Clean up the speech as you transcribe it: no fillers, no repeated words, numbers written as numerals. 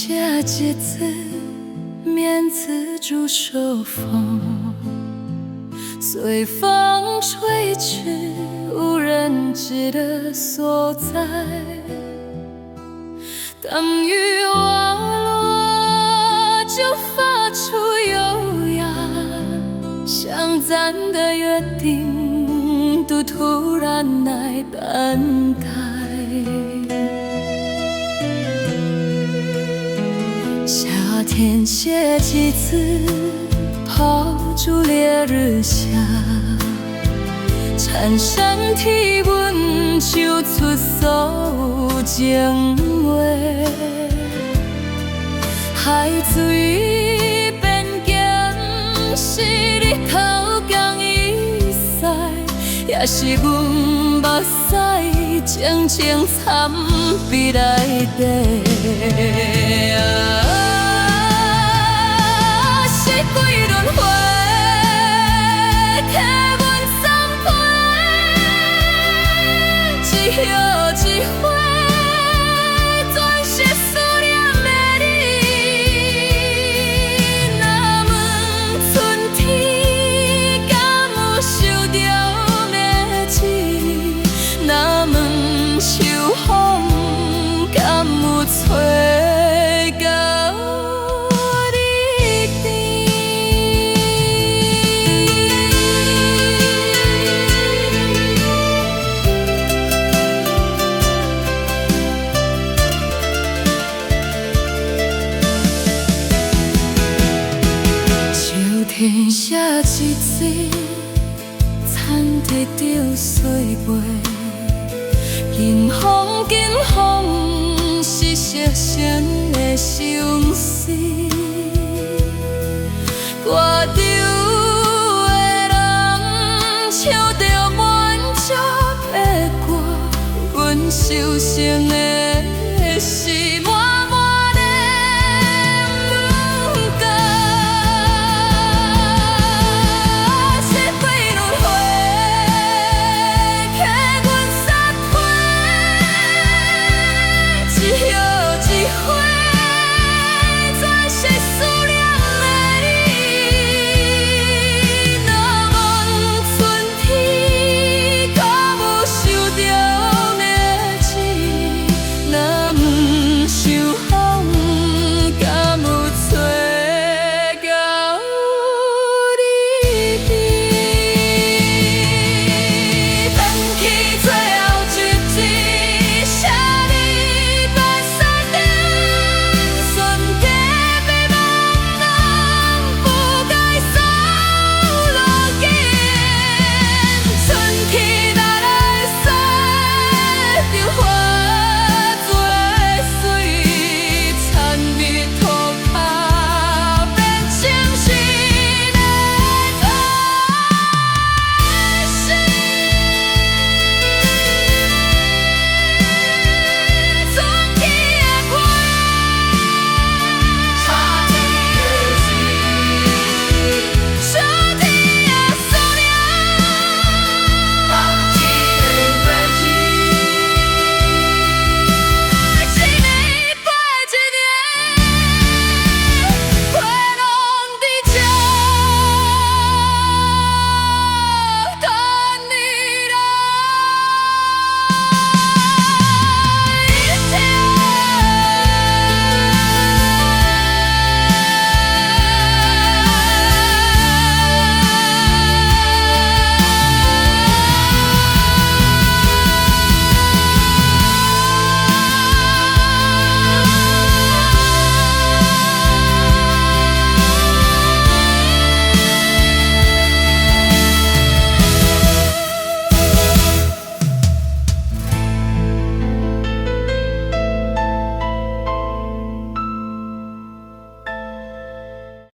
下几次，免自主受风，随风吹去无人知的所在。当雨滑落，就发出优雅，像咱的约定，都突然来等待。夏天写几次，抛诸烈日下，蝉声啼吻，唱出诉情话。海水变咸，是日头共伊驶，也是阮目屎静静参笔内底。是几轮回，替阮送陪，一叶一花，全是思念的你。若问春天敢有收着灭枝，若问秋风敢有吹到你边。秋天下一水，田地着水袂。近风近风，是熟悉的相思。歌场的人唱着满足的歌，阮受伤的。